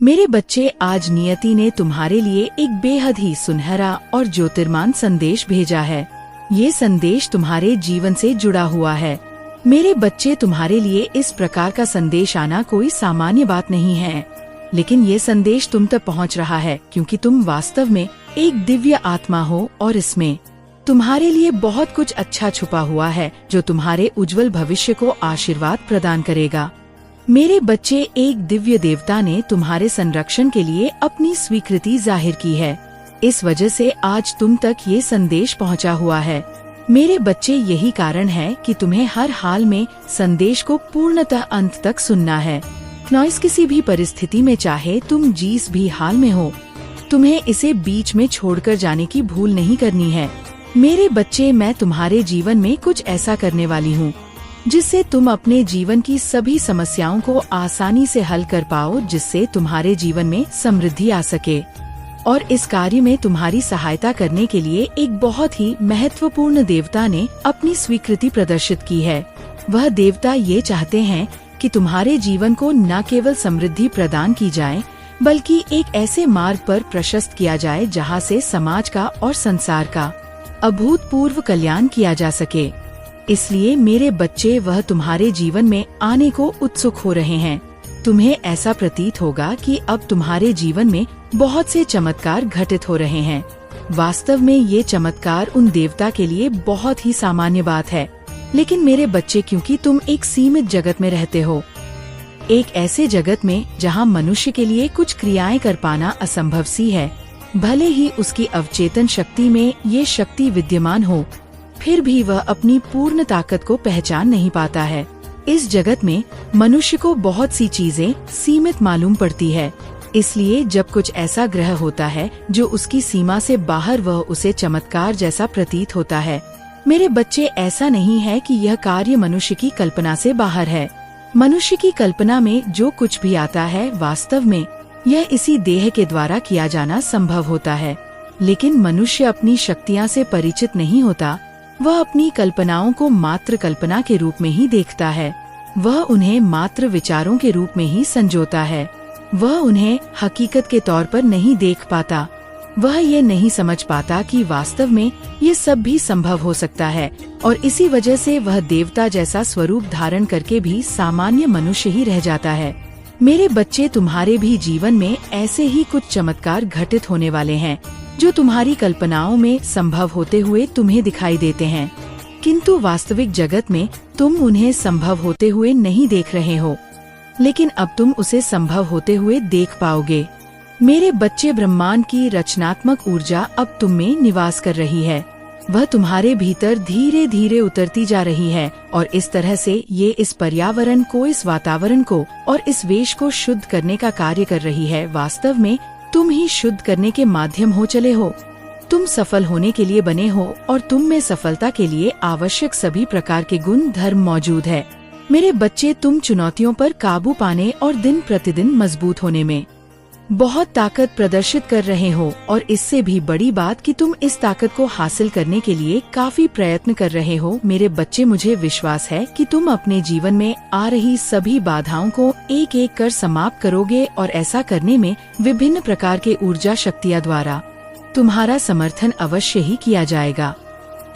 मेरे बच्चे, आज नियति ने तुम्हारे लिए एक बेहद ही सुनहरा और ज्योतिर्मान संदेश भेजा है। ये संदेश तुम्हारे जीवन से जुड़ा हुआ है। मेरे बच्चे, तुम्हारे लिए इस प्रकार का संदेश आना कोई सामान्य बात नहीं है, लेकिन ये संदेश तुम तक पहुंच रहा है क्योंकि तुम वास्तव में एक दिव्य आत्मा हो और इसमें तुम्हारे लिए बहुत कुछ अच्छा छुपा हुआ है जो तुम्हारे उज्जवल भविष्य को आशीर्वाद प्रदान करेगा। मेरे बच्चे, एक दिव्य देवता ने तुम्हारे संरक्षण के लिए अपनी स्वीकृति जाहिर की है। इस वजह से आज तुम तक ये संदेश पहुंचा हुआ है। मेरे बच्चे, यही कारण है कि तुम्हें हर हाल में संदेश को पूर्णतः अंत तक सुनना है। नॉइस किसी भी परिस्थिति में, चाहे तुम जिस भी हाल में हो, तुम्हें इसे बीच में छोड़कर जाने की भूल नहीं करनी है। मेरे बच्चे, मैं तुम्हारे जीवन में कुछ ऐसा करने वाली हूँ जिससे तुम अपने जीवन की सभी समस्याओं को आसानी से हल कर पाओ, जिससे तुम्हारे जीवन में समृद्धि आ सके। और इस कार्य में तुम्हारी सहायता करने के लिए एक बहुत ही महत्वपूर्ण देवता ने अपनी स्वीकृति प्रदर्शित की है। वह देवता ये चाहते हैं कि तुम्हारे जीवन को न केवल समृद्धि प्रदान की जाए, बल्कि एक ऐसे मार्ग पर प्रशस्त किया जाए जहाँ से समाज का और संसार का अभूतपूर्व कल्याण किया जा सके। इसलिए मेरे बच्चे, वह तुम्हारे जीवन में आने को उत्सुक हो रहे हैं। तुम्हें ऐसा प्रतीत होगा कि अब तुम्हारे जीवन में बहुत से चमत्कार घटित हो रहे हैं। वास्तव में ये चमत्कार उन देवता के लिए बहुत ही सामान्य बात है, लेकिन मेरे बच्चे, क्योंकि तुम एक सीमित जगत में रहते हो, एक ऐसे जगत में जहाँ मनुष्य के लिए कुछ क्रियाएं कर पाना असंभव सी है, भले ही उसकी अवचेतन शक्ति में ये शक्ति विद्यमान हो, फिर भी वह अपनी पूर्ण ताकत को पहचान नहीं पाता है। इस जगत में मनुष्य को बहुत सी चीजें सीमित मालूम पड़ती है, इसलिए जब कुछ ऐसा ग्रह होता है जो उसकी सीमा से बाहर, वह उसे चमत्कार जैसा प्रतीत होता है। मेरे बच्चे, ऐसा नहीं है कि यह कार्य मनुष्य की कल्पना से बाहर है। मनुष्य की कल्पना में जो कुछ भी आता है, वास्तव में यह इसी देह के द्वारा किया जाना संभव होता है। लेकिन मनुष्य अपनी शक्तियाँ से परिचित नहीं होता। वह अपनी कल्पनाओं को मात्र कल्पना के रूप में ही देखता है। वह उन्हें मात्र विचारों के रूप में ही संजोता है। वह उन्हें हकीकत के तौर पर नहीं देख पाता। वह ये नहीं समझ पाता कि वास्तव में ये सब भी संभव हो सकता है, और इसी वजह से वह देवता जैसा स्वरूप धारण करके भी सामान्य मनुष्य ही रह जाता है। मेरे बच्चे, तुम्हारे भी जीवन में ऐसे ही कुछ चमत्कार घटित होने वाले हैं जो तुम्हारी कल्पनाओं में संभव होते हुए तुम्हें दिखाई देते हैं, किंतु वास्तविक जगत में तुम उन्हें संभव होते हुए नहीं देख रहे हो, लेकिन अब तुम उसे संभव होते हुए देख पाओगे। मेरे बच्चे, ब्रह्मांड की रचनात्मक ऊर्जा अब तुम में निवास कर रही है। वह तुम्हारे भीतर धीरे धीरे उतरती जा रही है, और इस तरह से ये इस पर्यावरण को, इस वातावरण को और इस वेश को शुद्ध करने का कार्य कर रही है। वास्तव में तुम ही शुद्ध करने के माध्यम हो चले हो। तुम सफल होने के लिए बने हो, और तुम में सफलता के लिए आवश्यक सभी प्रकार के गुण धर्म मौजूद है। मेरे बच्चे, तुम चुनौतियों पर काबू पाने और दिन प्रतिदिन मजबूत होने में बहुत ताकत प्रदर्शित कर रहे हो, और इससे भी बड़ी बात कि तुम इस ताकत को हासिल करने के लिए काफी प्रयत्न कर रहे हो। मेरे बच्चे, मुझे विश्वास है कि तुम अपने जीवन में आ रही सभी बाधाओं को एक एक कर समाप्त करोगे, और ऐसा करने में विभिन्न प्रकार के ऊर्जा शक्तियाँ द्वारा तुम्हारा समर्थन अवश्य ही किया जाएगा।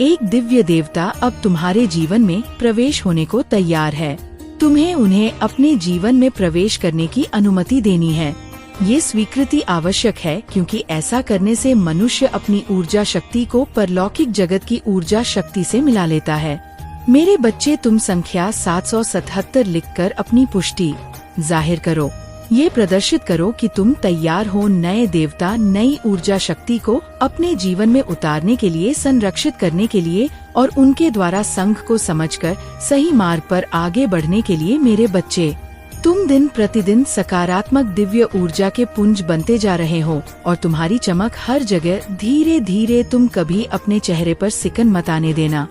एक दिव्य देवता अब तुम्हारे जीवन में प्रवेश होने को तैयार है। तुम्हें उन्हें अपने जीवन में प्रवेश करने की अनुमति देनी है। ये स्वीकृति आवश्यक है, क्योंकि ऐसा करने से मनुष्य अपनी ऊर्जा शक्ति को परलौकिक जगत की ऊर्जा शक्ति से मिला लेता है। मेरे बच्चे, तुम संख्या 777 लिखकर अपनी पुष्टि जाहिर करो। ये प्रदर्शित करो कि तुम तैयार हो नए देवता, नई ऊर्जा शक्ति को अपने जीवन में उतारने के लिए, संरक्षित करने के लिए, और उनके द्वारा संघ को समझकर सही मार्ग पर आगे बढ़ने के लिए। मेरे बच्चे, तुम दिन प्रतिदिन सकारात्मक दिव्य ऊर्जा के पुंज बनते जा रहे हो, और तुम्हारी चमक हर जगह धीरे धीरे। तुम कभी अपने चेहरे पर सिकन मत आने देना,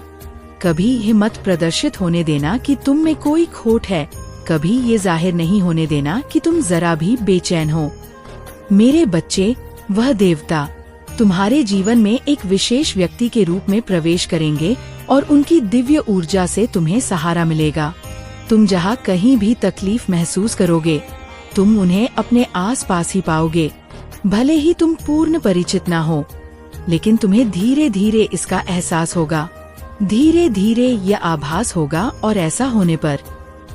कभी ये मत प्रदर्शित होने देना कि तुम में कोई खोट है, कभी ये जाहिर नहीं होने देना कि तुम जरा भी बेचैन हो। मेरे बच्चे, वह देवता तुम्हारे जीवन में एक विशेष व्यक्ति के रूप में प्रवेश करेंगे, और उनकी दिव्य ऊर्जा से तुम्हें सहारा मिलेगा। तुम जहाँ कहीं भी तकलीफ महसूस करोगे, तुम उन्हें अपने आसपास ही पाओगे। भले ही तुम पूर्ण परिचित ना हो, लेकिन तुम्हें धीरे धीरे इसका एहसास होगा, धीरे धीरे यह आभास होगा, और ऐसा होने पर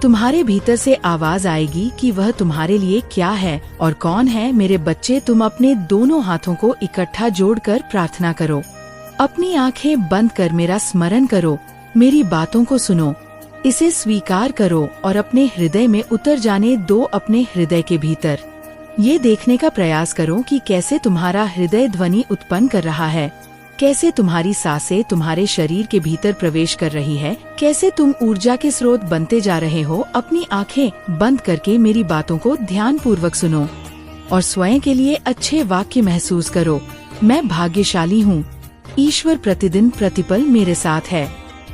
तुम्हारे भीतर से आवाज आएगी कि वह तुम्हारे लिए क्या है और कौन है। मेरे बच्चे, तुम अपने दोनों हाथों को इकट्ठा जोड़कर प्रार्थना करो। अपनी आंखें बंद कर मेरा स्मरण करो, मेरी बातों को सुनो, इसे स्वीकार करो और अपने हृदय में उतर जाने दो। अपने हृदय के भीतर ये देखने का प्रयास करो कि कैसे तुम्हारा हृदय ध्वनि उत्पन्न कर रहा है, कैसे तुम्हारी सांसें तुम्हारे शरीर के भीतर प्रवेश कर रही है, कैसे तुम ऊर्जा के स्रोत बनते जा रहे हो। अपनी आंखें बंद करके मेरी बातों को ध्यान पूर्वक सुनो और स्वयं के लिए अच्छे वाक्य महसूस करो। मैं भाग्यशाली हूँ, ईश्वर प्रतिदिन प्रतिपल मेरे साथ है।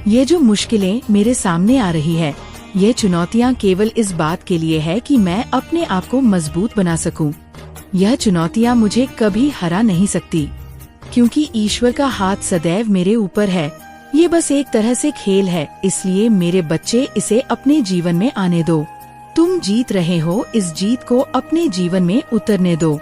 ये जो मुश्किलें मेरे सामने आ रही है, ये चुनौतियाँ केवल इस बात के लिए है कि मैं अपने आप को मजबूत बना सकूं। यह चुनौतियाँ मुझे कभी हरा नहीं सकती, क्योंकि ईश्वर का हाथ सदैव मेरे ऊपर है। ये बस एक तरह से खेल है, इसलिए मेरे बच्चे इसे अपने जीवन में आने दो। तुम जीत रहे हो, इस जीत को अपने जीवन में उतरने दो।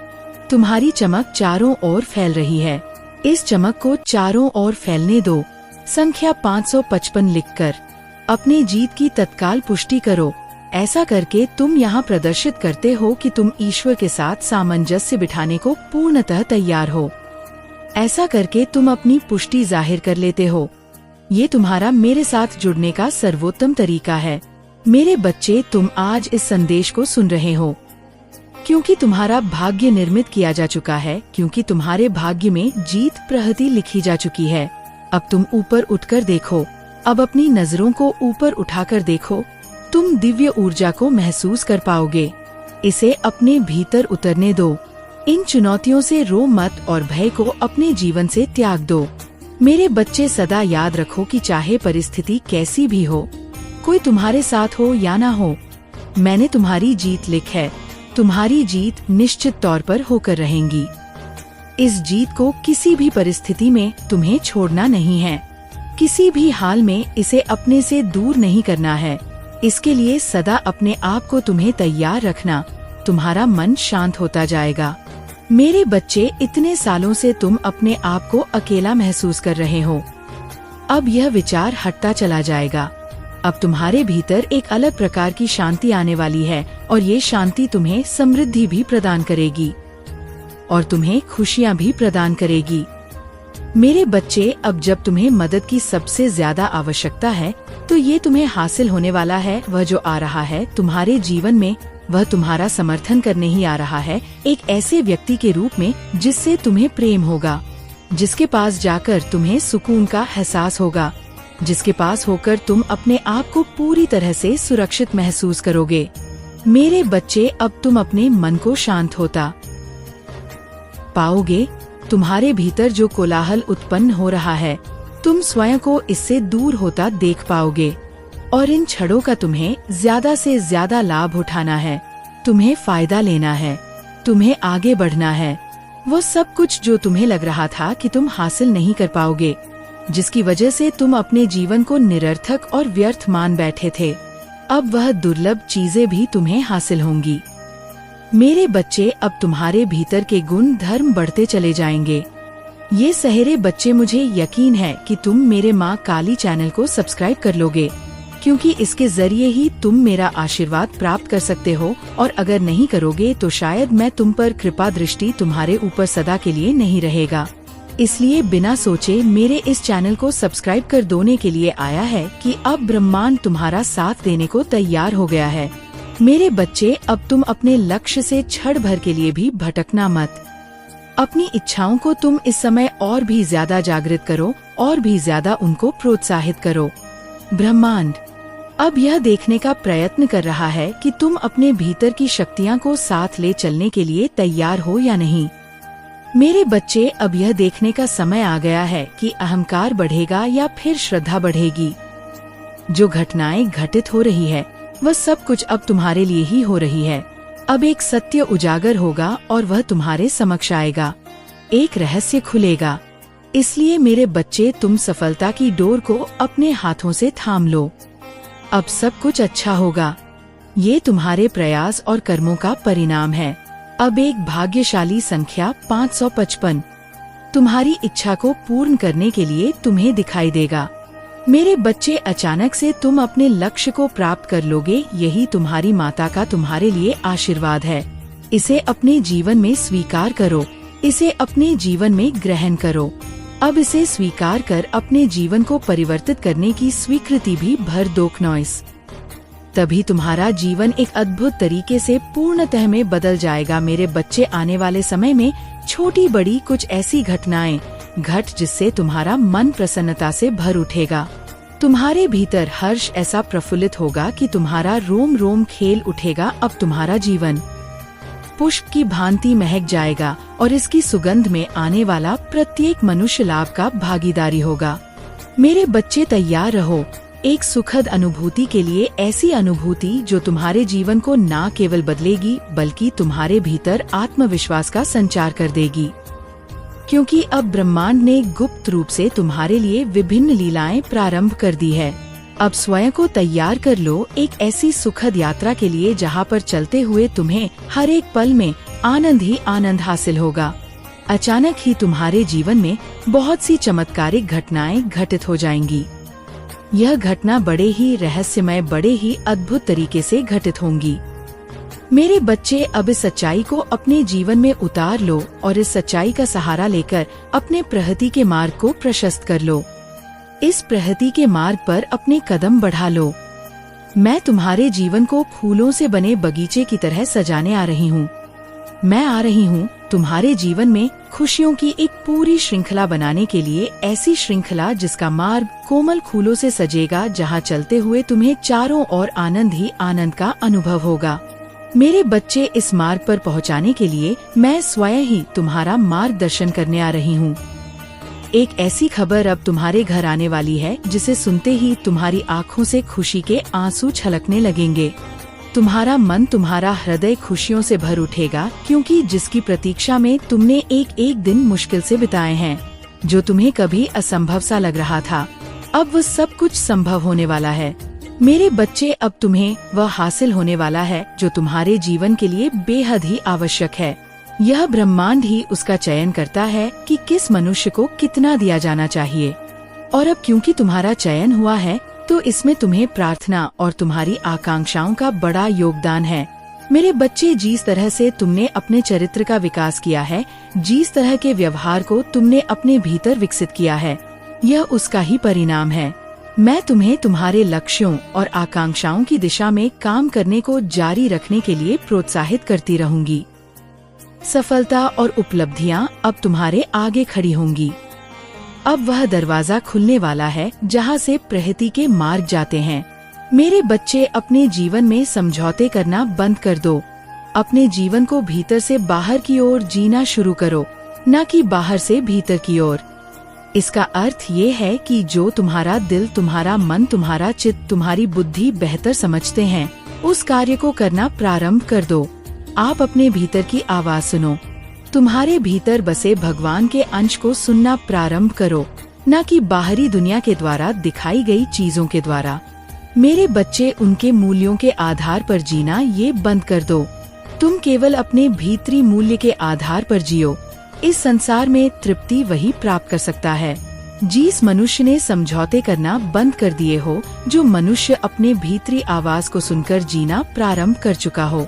तुम्हारी चमक चारों ओर फैल रही है, इस चमक को चारों ओर फैलने दो। संख्या 555 लिखकर अपने जीत की तत्काल पुष्टि करो। ऐसा करके तुम यहाँ प्रदर्शित करते हो कि तुम ईश्वर के साथ सामंजस्य बिठाने को पूर्णतः तैयार हो। ऐसा करके तुम अपनी पुष्टि जाहिर कर लेते हो। ये तुम्हारा मेरे साथ जुड़ने का सर्वोत्तम तरीका है। मेरे बच्चे, तुम आज इस संदेश को सुन रहे हो क्योंकि तुम्हारा भाग्य निर्मित किया जा चुका है, क्योंकि तुम्हारे भाग्य में जीत प्रहती लिखी जा चुकी है। अब तुम ऊपर उठकर देखो, अब अपनी नजरों को ऊपर उठाकर देखो। तुम दिव्य ऊर्जा को महसूस कर पाओगे। इसे अपने भीतर उतरने दो। इन चुनौतियों से रो मत और भय को अपने जीवन से त्याग दो। मेरे बच्चे, सदा याद रखो कि चाहे परिस्थिति कैसी भी हो, कोई तुम्हारे साथ हो या ना हो, मैंने तुम्हारी जीत लिख है। तुम्हारी जीत निश्चित तौर पर होकर रहेंगी। इस जीत को किसी भी परिस्थिति में तुम्हें छोड़ना नहीं है। किसी भी हाल में इसे अपने से दूर नहीं करना है। इसके लिए सदा अपने आप को तुम्हें तैयार रखना। तुम्हारा मन शांत होता जाएगा। मेरे बच्चे, इतने सालों से तुम अपने आप को अकेला महसूस कर रहे हो। अब यह विचार हटता चला जाएगा। अब तुम्हारे भीतर एक अलग प्रकार की शांति आने वाली है और ये शांति तुम्हें समृद्धि भी प्रदान करेगी और तुम्हें खुशियाँ भी प्रदान करेगी। मेरे बच्चे, अब जब तुम्हें मदद की सबसे ज्यादा आवश्यकता है, तो ये तुम्हें हासिल होने वाला है। वह जो आ रहा है तुम्हारे जीवन में, वह तुम्हारा समर्थन करने ही आ रहा है, एक ऐसे व्यक्ति के रूप में जिससे तुम्हें प्रेम होगा, जिसके पास जाकर तुम्हें सुकून का एहसास होगा, जिसके पास होकर तुम अपने आप को पूरी तरह से सुरक्षित महसूस करोगे। मेरे बच्चे, अब तुम अपने मन को शांत होता पाओगे। तुम्हारे भीतर जो कोलाहल उत्पन्न हो रहा है, तुम स्वयं को इससे दूर होता देख पाओगे और इन क्षणों का तुम्हें ज्यादा से ज्यादा लाभ उठाना है। तुम्हें फायदा लेना है, तुम्हें आगे बढ़ना है। वो सब कुछ जो तुम्हें लग रहा था कि तुम हासिल नहीं कर पाओगे, जिसकी वजह से तुम अपने जीवन को निरर्थक और व्यर्थ मान बैठे थे, अब वह दुर्लभ चीजें भी तुम्हें हासिल होंगी। मेरे बच्चे, अब तुम्हारे भीतर के गुण धर्म बढ़ते चले जाएंगे। ये सहेरे बच्चे, मुझे यकीन है कि तुम मेरे माँ काली चैनल को सब्सक्राइब कर लोगे, क्योंकि इसके जरिए ही तुम मेरा आशीर्वाद प्राप्त कर सकते हो। और अगर नहीं करोगे तो शायद मैं तुम पर कृपा दृष्टि तुम्हारे ऊपर सदा के लिए नहीं रहेगा। इसलिए बिना सोचे मेरे इस चैनल को सब्सक्राइब कर देने के लिए आया है कि अब ब्रह्मांड तुम्हारा साथ देने को तैयार हो गया है। मेरे बच्चे, अब तुम अपने लक्ष्य से क्षण भर के लिए भी भटकना मत। अपनी इच्छाओं को तुम इस समय और भी ज्यादा जागृत करो और भी ज्यादा उनको प्रोत्साहित करो। ब्रह्मांड अब यह देखने का प्रयत्न कर रहा है कि तुम अपने भीतर की शक्तियाँ को साथ ले चलने के लिए तैयार हो या नहीं। मेरे बच्चे, अब यह देखने का समय आ गया है कि अहंकार बढ़ेगा या फिर श्रद्धा बढ़ेगी। जो घटनाएं घटित हो रही है, वह सब कुछ अब तुम्हारे लिए ही हो रही है। अब एक सत्य उजागर होगा और वह तुम्हारे समक्ष आएगा। एक रहस्य खुलेगा। इसलिए मेरे बच्चे, तुम सफलता की डोर को अपने हाथों से थाम लो। अब सब कुछ अच्छा होगा। ये तुम्हारे प्रयास और कर्मों का परिणाम है। अब एक भाग्यशाली संख्या 555 तुम्हारी इच्छा को पूर्ण करने के लिए तुम्हें दिखाई देगा। मेरे बच्चे, अचानक से तुम अपने लक्ष्य को प्राप्त कर लोगे। यही तुम्हारी माता का तुम्हारे लिए आशीर्वाद है। इसे अपने जीवन में स्वीकार करो, इसे अपने जीवन में ग्रहण करो। अब इसे स्वीकार कर अपने जीवन को परिवर्तित करने की स्वीकृति भी भर दो। नॉइस तभी तुम्हारा जीवन एक अद्भुत तरीके से पूर्णतः में बदल जाएगा। मेरे बच्चे, आने वाले समय में छोटी बड़ी कुछ ऐसी घटनाएं घट जिससे तुम्हारा मन प्रसन्नता से भर उठेगा। तुम्हारे भीतर हर्ष ऐसा प्रफुल्लित होगा कि तुम्हारा रोम रोम खेल उठेगा। अब तुम्हारा जीवन पुष्प की भांति महक जाएगा और इसकी सुगंध में आने वाला प्रत्येक मनुष्य लाभ का भागीदारी होगा। मेरे बच्चे, तैयार रहो एक सुखद अनुभूति के लिए, ऐसी अनुभूति जो तुम्हारे जीवन को न केवल बदलेगी बल्कि तुम्हारे भीतर आत्मविश्वास का संचार कर देगी। क्योंकि अब ब्रह्मांड ने गुप्त रूप से तुम्हारे लिए विभिन्न लीलाएं प्रारंभ कर दी है। अब स्वयं को तैयार कर लो एक ऐसी सुखद यात्रा के लिए जहां पर चलते हुए तुम्हें हर एक पल में आनंद ही आनंद हासिल होगा। अचानक ही तुम्हारे जीवन में बहुत सी चमत्कारिक घटनाएं घटित हो जाएंगी। यह घटना बड़े ही रहस्यमय, बड़े ही अद्भुत तरीके से घटित होंगी। मेरे बच्चे, अब इस सच्चाई को अपने जीवन में उतार लो और इस सच्चाई का सहारा लेकर अपने प्रगति के मार्ग को प्रशस्त कर लो। इस प्रगति के मार्ग पर अपने कदम बढ़ा लो। मैं तुम्हारे जीवन को फूलों से बने बगीचे की तरह सजाने आ रही हूँ। मैं आ रही हूँ तुम्हारे जीवन में खुशियों की एक पूरी श्रृंखला बनाने के लिए, ऐसी श्रृंखला जिसका मार्ग कोमल फूलों से सजेगा, जहाँ चलते हुए तुम्हें चारों ओर आनंद ही आनंद का अनुभव होगा। मेरे बच्चे, इस मार्ग पर पहुँचाने के लिए मैं स्वयं ही तुम्हारा मार्गदर्शन करने आ रही हूँ। एक ऐसी खबर अब तुम्हारे घर आने वाली है जिसे सुनते ही तुम्हारी आँखों से खुशी के आंसू छलकने लगेंगे। तुम्हारा मन, तुम्हारा हृदय खुशियों से भर उठेगा, क्योंकि जिसकी प्रतीक्षा में तुमने एक एक दिन मुश्किल से बिताए हैं, जो तुम्हें कभी असंभव सा लग रहा था, अब वो सब कुछ संभव होने वाला है। मेरे बच्चे, अब तुम्हें वह हासिल होने वाला है जो तुम्हारे जीवन के लिए बेहद ही आवश्यक है। यह ब्रह्मांड ही उसका चयन करता है कि किस मनुष्य को कितना दिया जाना चाहिए। और अब क्योंकि तुम्हारा चयन हुआ है तो इसमें तुम्हें प्रार्थना और तुम्हारी आकांक्षाओं का बड़ा योगदान है। मेरे बच्चे, जिस तरह से तुमने अपने चरित्र का विकास किया है, जिस तरह के व्यवहार को तुमने अपने भीतर विकसित किया है, यह उसका ही परिणाम है। मैं तुम्हें तुम्हारे लक्ष्यों और आकांक्षाओं की दिशा में काम करने को जारी रखने के लिए प्रोत्साहित करती रहूंगी। सफलता और उपलब्धियां अब तुम्हारे आगे खड़ी होंगी। अब वह दरवाजा खुलने वाला है जहां से प्रगति के मार्ग जाते हैं। मेरे बच्चे, अपने जीवन में समझौते करना बंद कर दो। अपने जीवन को भीतर से बाहर की ओर जीना शुरू करो, न कि बाहर से भीतर की ओर। इसका अर्थ ये है कि जो तुम्हारा दिल, तुम्हारा मन, तुम्हारा चित्त, तुम्हारी बुद्धि बेहतर समझते हैं, उस कार्य को करना प्रारंभ कर दो। आप अपने भीतर की आवाज सुनो। तुम्हारे भीतर बसे भगवान के अंश को सुनना प्रारंभ करो, न कि बाहरी दुनिया के द्वारा दिखाई गई चीजों के द्वारा। मेरे बच्चे, उनके मूल्यों के आधार पर जीना ये बंद कर दो। तुम केवल अपने भीतरी मूल्य के आधार पर जियो। इस संसार में तृप्ति वही प्राप्त कर सकता है जिस मनुष्य ने समझौते करना बंद कर दिए हो, जो मनुष्य अपने भीतरी आवाज को सुनकर जीना प्रारंभ कर चुका हो।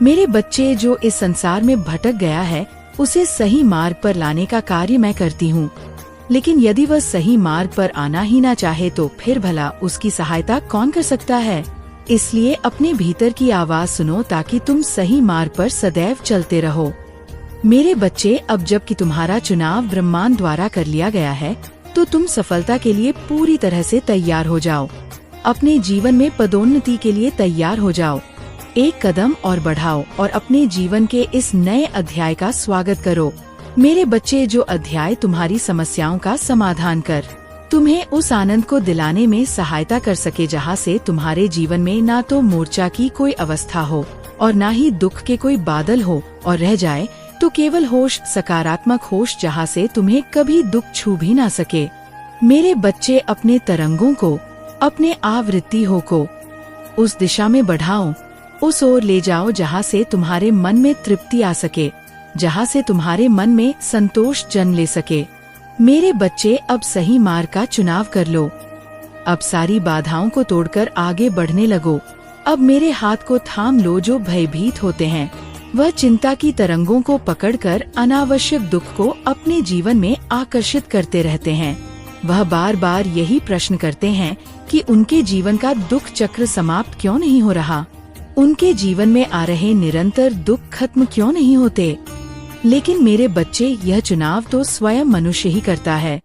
मेरे बच्चे, जो इस संसार में भटक गया है, उसे सही मार्ग पर लाने का कार्य मैं करती हूँ। लेकिन यदि वह सही मार्ग पर आना ही ना चाहे तो फिर भला उसकी सहायता कौन कर सकता है। इसलिए अपने भीतर की आवाज सुनो ताकि तुम सही मार्ग पर सदैव चलते रहो। मेरे बच्चे, अब जबकि तुम्हारा चुनाव ब्रह्मांड द्वारा कर लिया गया है, तो तुम सफलता के लिए पूरी तरह से तैयार हो जाओ। अपने जीवन में पदोन्नति के लिए तैयार हो जाओ। एक कदम और बढ़ाओ और अपने जीवन के इस नए अध्याय का स्वागत करो। मेरे बच्चे, जो अध्याय तुम्हारी समस्याओं का समाधान कर तुम्हें उस आनंद को दिलाने में सहायता कर सके जहां से तुम्हारे जीवन में ना तो मूर्छा की कोई अवस्था हो और ना ही दुख के कोई बादल हो, और रह जाए तो केवल होश, सकारात्मक होश, जहां से तुम्हें कभी दुख छू भी ना सके। मेरे बच्चे, अपने तरंगों को, अपने आवृत्तियों को उस दिशा में बढ़ाओ, उस ओर ले जाओ जहाँ से तुम्हारे मन में तृप्ति आ सके, जहाँ से तुम्हारे मन में संतोष जन्म ले सके। मेरे बच्चे, अब सही मार्ग का चुनाव कर लो। अब सारी बाधाओं को तोड़कर आगे बढ़ने लगो। अब मेरे हाथ को थाम लो जो भयभीत होते हैं। वह चिंता की तरंगों को पकड़कर अनावश्यक दुख को अपने जीवन में आकर्षित करते रहते हैं। वह बार बार यही प्रश्न करते हैं कि उनके जीवन का दुख चक्र समाप्त क्यों नहीं हो रहा, उनके जीवन में आ रहे निरंतर दुख खत्म क्यों नहीं होते। लेकिन मेरे बच्चे, यह चुनाव तो स्वयं मनुष्य ही करता है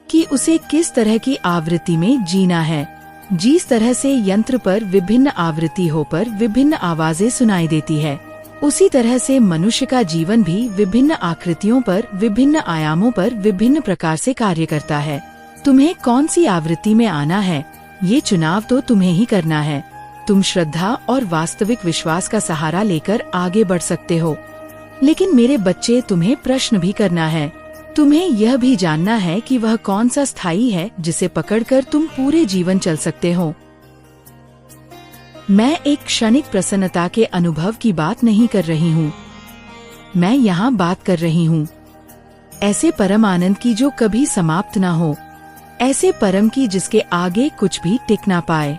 कि उसे किस तरह की आवृत्ति में जीना है। जिस तरह से यंत्र पर विभिन्न आवृत्ति हो पर विभिन्न आवाजें सुनाई देती है, उसी तरह से मनुष्य का जीवन भी विभिन्न आकृतियों पर, विभिन्न आयामों पर विभिन्न प्रकार से कार्य करता है। तुम्हें कौन सी आवृत्ति में आना है, ये चुनाव तो तुम्हें ही करना है। तुम श्रद्धा और वास्तविक विश्वास का सहारा लेकर आगे बढ़ सकते हो। लेकिन मेरे बच्चे, तुम्हें प्रश्न भी करना है। तुम्हें यह भी जानना है कि वह कौन सा स्थायी है जिसे पकड़कर तुम पूरे जीवन चल सकते हो। मैं एक क्षणिक प्रसन्नता के अनुभव की बात नहीं कर रही हूँ। मैं यहाँ बात कर रही हूँ ऐसे परम आनंद की जो कभी समाप्त न हो, ऐसे परम की जिसके आगे कुछ भी टिक ना पाए।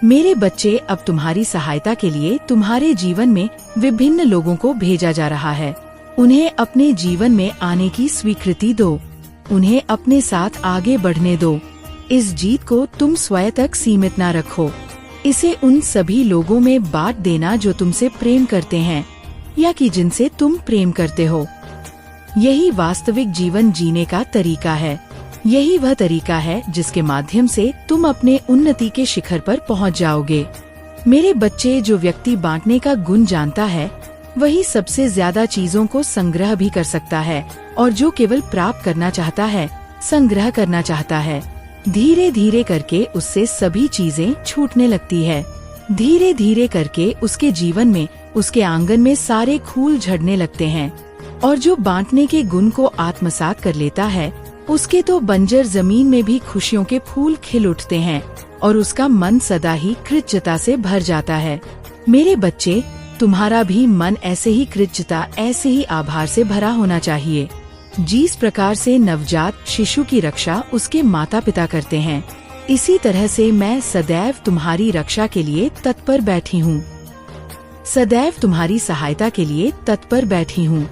मेरे बच्चे, अब तुम्हारी सहायता के लिए तुम्हारे जीवन में विभिन्न लोगों को भेजा जा रहा है। उन्हें अपने जीवन में आने की स्वीकृति दो, उन्हें अपने साथ आगे बढ़ने दो। इस जीत को तुम स्वयं तक सीमित न रखो, इसे उन सभी लोगों में बांट देना जो तुमसे प्रेम करते हैं या कि जिनसे तुम प्रेम करते हो। यही वास्तविक जीवन जीने का तरीका है। यही वह तरीका है जिसके माध्यम से तुम अपने उन्नति के शिखर पर पहुंच जाओगे। मेरे बच्चे, जो व्यक्ति बांटने का गुण जानता है वही सबसे ज्यादा चीजों को संग्रह भी कर सकता है, और जो केवल प्राप्त करना चाहता है, संग्रह करना चाहता है, धीरे धीरे करके उससे सभी चीजें छूटने लगती है। धीरे धीरे करके उसके जीवन में, उसके आंगन में सारे फूल झड़ने लगते हैं। और जो बांटने के गुण को आत्मसात कर लेता है, उसके तो बंजर जमीन में भी खुशियों के फूल खिल उठते हैं और उसका मन सदा ही कृतज्ञता से भर जाता है। मेरे बच्चे, तुम्हारा भी मन ऐसे ही कृतज्ञता, ऐसे ही आभार से भरा होना चाहिए। जिस प्रकार से नवजात शिशु की रक्षा उसके माता पिता करते हैं, इसी तरह से मैं सदैव तुम्हारी रक्षा के लिए तत्पर बैठी हूँ, सदैव तुम्हारी सहायता के लिए तत्पर बैठी हूँ।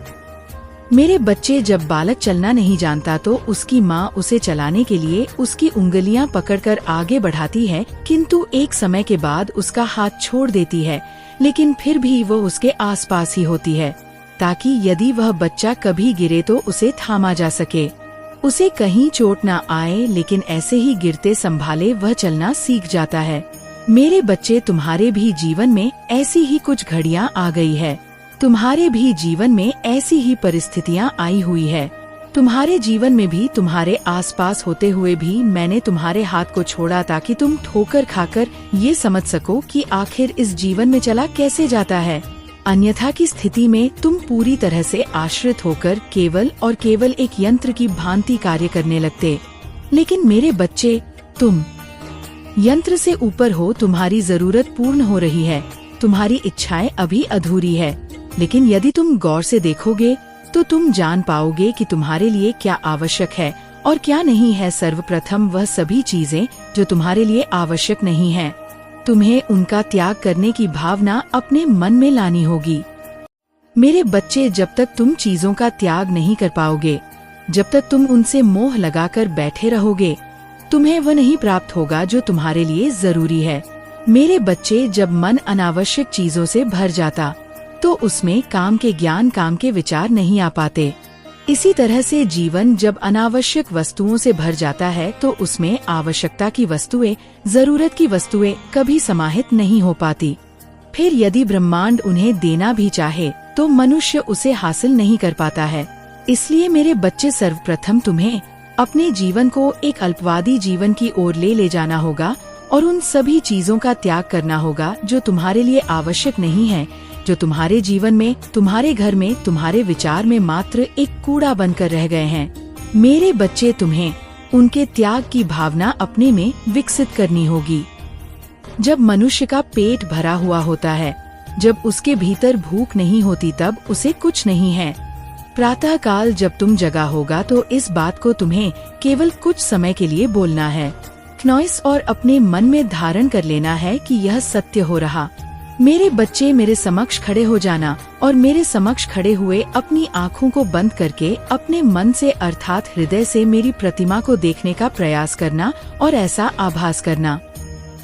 मेरे बच्चे, जब बालक चलना नहीं जानता तो उसकी माँ उसे चलाने के लिए उसकी उंगलियाँ पकड़कर आगे बढ़ाती है, किंतु एक समय के बाद उसका हाथ छोड़ देती है, लेकिन फिर भी वो उसके आसपास ही होती है, ताकि यदि वह बच्चा कभी गिरे तो उसे थामा जा सके, उसे कहीं चोट न आए। लेकिन ऐसे ही गिरते संभाले वह चलना सीख जाता है। मेरे बच्चे, तुम्हारे भी जीवन में ऐसी ही कुछ घड़ियां आ गई है। तुम्हारे भी जीवन में ऐसी ही परिस्थितियां आई हुई है। तुम्हारे जीवन में भी तुम्हारे आसपास होते हुए भी मैंने तुम्हारे हाथ को छोड़ा ताकि तुम ठोकर खाकर ये समझ सको कि आखिर इस जीवन में चला कैसे जाता है। अन्यथा की स्थिति में तुम पूरी तरह से आश्रित होकर केवल और केवल एक यंत्र की भांति कार्य करने लगते। लेकिन मेरे बच्चे, तुम यंत्र से ऊपर हो। तुम्हारी जरूरत पूर्ण हो रही है, तुम्हारी इच्छाएं अभी अधूरी है। लेकिन यदि तुम गौर से देखोगे तो तुम जान पाओगे कि तुम्हारे लिए क्या आवश्यक है और क्या नहीं है। सर्वप्रथम वह सभी चीजें जो तुम्हारे लिए आवश्यक नहीं है, तुम्हें उनका त्याग करने की भावना अपने मन में लानी होगी। मेरे बच्चे, जब तक तुम चीजों का त्याग नहीं कर पाओगे, जब तक तुम उनसे मोह लगाकर बैठे रहोगे, तुम्हें वह नहीं प्राप्त होगा जो तुम्हारे लिए जरूरी है। मेरे बच्चे, जब मन अनावश्यक चीजों से भर जाता तो उसमें काम के ज्ञान, काम के विचार नहीं आ पाते। इसी तरह से जीवन जब अनावश्यक वस्तुओं से भर जाता है तो उसमें आवश्यकता की वस्तुएं, जरूरत की वस्तुएं कभी समाहित नहीं हो पाती। फिर यदि ब्रह्मांड उन्हें देना भी चाहे तो मनुष्य उसे हासिल नहीं कर पाता है। इसलिए मेरे बच्चे, सर्वप्रथम तुम्हें अपने जीवन को एक अल्पवादी जीवन की ओर ले जाना होगा और उन सभी चीजों का त्याग करना होगा जो तुम्हारे लिए आवश्यक नहीं है, जो तुम्हारे जीवन में, तुम्हारे घर में, तुम्हारे विचार में मात्र एक कूड़ा बनकर रह गए हैं। मेरे बच्चे, तुम्हें उनके त्याग की भावना अपने में विकसित करनी होगी। जब मनुष्य का पेट भरा हुआ होता है, जब उसके भीतर भूख नहीं होती, तब उसे कुछ नहीं है। प्रातः काल जब तुम जगा होगा तो इस बात को तुम्हें केवल कुछ समय के लिए बोलना है, नॉइस, और अपने मन में धारण कर लेना है कि यह सत्य हो रहा। मेरे बच्चे, मेरे समक्ष खड़े हो जाना और मेरे समक्ष खड़े हुए अपनी आँखों को बंद करके अपने मन से अर्थात हृदय से मेरी प्रतिमा को देखने का प्रयास करना और ऐसा आभास करना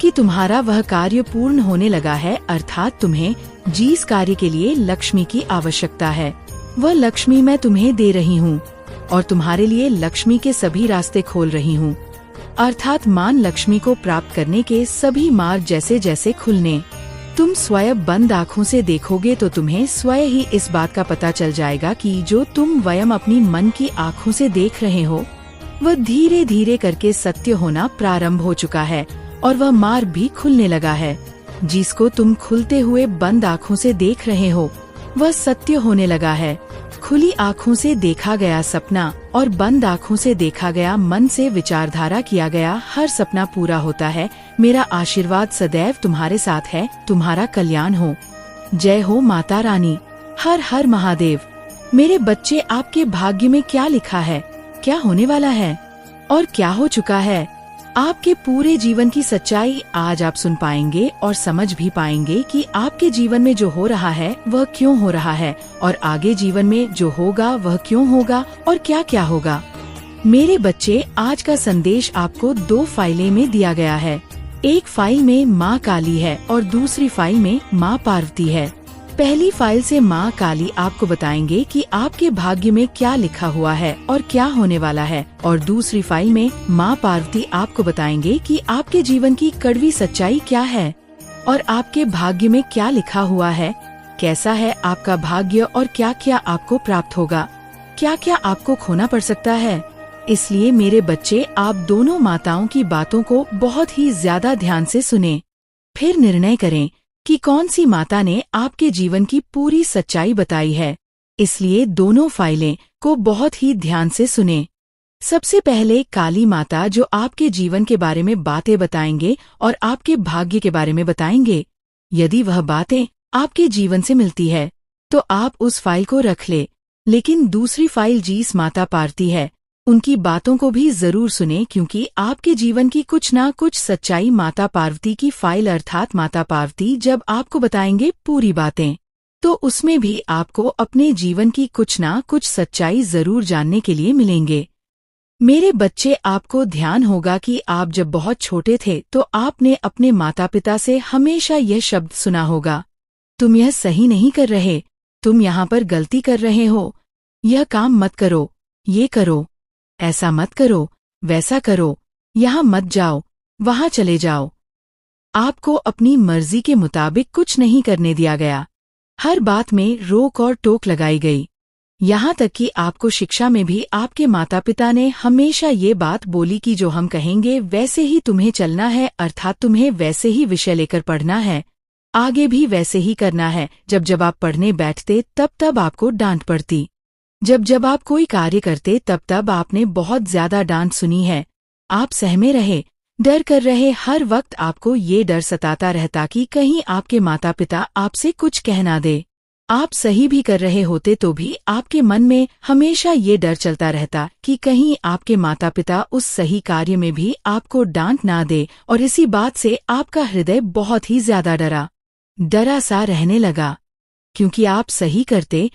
कि तुम्हारा वह कार्य पूर्ण होने लगा है, अर्थात तुम्हें जिस कार्य के लिए लक्ष्मी की आवश्यकता है वह लक्ष्मी मैं तुम्हें दे रही हूँ और तुम्हारे लिए लक्ष्मी के सभी रास्ते खोल रही हूँ, अर्थात मान लक्ष्मी को प्राप्त करने के सभी मार्ग जैसे जैसे खुलने। तुम स्वयं बंद आँखों से देखोगे तो तुम्हें स्वयं ही इस बात का पता चल जाएगा कि जो तुम वयम अपनी मन की आँखों से देख रहे हो वह धीरे धीरे करके सत्य होना प्रारंभ हो चुका है और वह मार्ग भी खुलने लगा है। जिसको तुम खुलते हुए बंद आँखों से देख रहे हो वह सत्य होने लगा है। खुली आँखों से देखा गया सपना और बंद आँखों से देखा गया मन से विचारधारा किया गया हर सपना पूरा होता है। मेरा आशीर्वाद सदैव तुम्हारे साथ है। तुम्हारा कल्याण हो। जय हो माता रानी। हर हर महादेव। मेरे बच्चे, आपके भाग्य में क्या लिखा है, क्या होने वाला है और क्या हो चुका है, आपके पूरे जीवन की सच्चाई आज आप सुन पाएंगे और समझ भी पाएंगे कि आपके जीवन में जो हो रहा है वह क्यों हो रहा है और आगे जीवन में जो होगा वह क्यों होगा और क्या क्या होगा। मेरे बच्चे, आज का संदेश आपको 2 फाइलें में दिया गया है। एक फाइल में माँ काली है और दूसरी फाइल में माँ पार्वती है। पहली फाइल से माँ काली आपको बताएंगे कि आपके भाग्य में क्या लिखा हुआ है और क्या होने वाला है, और दूसरी फाइल में माँ पार्वती आपको बताएंगे कि आपके जीवन की कड़वी सच्चाई क्या है और आपके भाग्य में क्या लिखा हुआ है, कैसा है आपका भाग्य और क्या क्या आपको प्राप्त होगा, क्या क्या आपको खोना पड़ सकता है। इसलिए मेरे बच्चे, आप दोनों माताओं की बातों को बहुत ही ज्यादा ध्यान से सुने, फिर निर्णय करें कि कौन सी माता ने आपके जीवन की पूरी सच्चाई बताई है। इसलिए दोनों फाइलें को बहुत ही ध्यान से सुने। सबसे पहले काली माता जो आपके जीवन के बारे में बातें बताएंगे और आपके भाग्य के बारे में बताएंगे। यदि वह बातें आपके जीवन से मिलती है तो आप उस फाइल को रख ले, लेकिन दूसरी फाइल जिस माता पार्वती है उनकी बातों को भी जरूर सुने, क्योंकि आपके जीवन की कुछ ना कुछ सच्चाई माता पार्वती की फाइल अर्थात माता पार्वती जब आपको बताएंगे पूरी बातें तो उसमें भी आपको अपने जीवन की कुछ ना कुछ सच्चाई जरूर जानने के लिए मिलेंगे। मेरे बच्चे, आपको ध्यान होगा कि आप जब बहुत छोटे थे तो आपने अपने माता पिता से हमेशा यह शब्द सुना होगा, तुम यह सही नहीं कर रहे, तुम यहाँ पर गलती कर रहे हो, यह काम मत करो, ये करो, ऐसा मत करो, वैसा करो, यहाँ मत जाओ, वहाँ चले जाओ। आपको अपनी मर्जी के मुताबिक कुछ नहीं करने दिया गया। हर बात में रोक और टोक लगाई गई। यहाँ तक कि आपको शिक्षा में भी आपके माता पिता ने हमेशा ये बात बोली कि जो हम कहेंगे वैसे ही तुम्हें चलना है, अर्थात तुम्हें वैसे ही विषय लेकर पढ़ना है, आगे भी वैसे ही करना है। जब जब आप पढ़ने बैठते तब तब आपको डांट पड़ती, जब जब आप कोई कार्य करते तब तब आपने बहुत ज्यादा डांट सुनी है। आप सहमे रहे, डर कर रहे, हर वक्त आपको ये डर सताता रहता कि कहीं आपके माता पिता आपसे कुछ कह ना दे। आप सही भी कर रहे होते तो भी आपके मन में हमेशा ये डर चलता रहता कि कहीं आपके माता पिता उस सही कार्य में भी आपको डांट ना दे, और इसी बात से आपका हृदय बहुत ही ज्यादा डरा सा रहने लगा। क्योंकि आप सही करते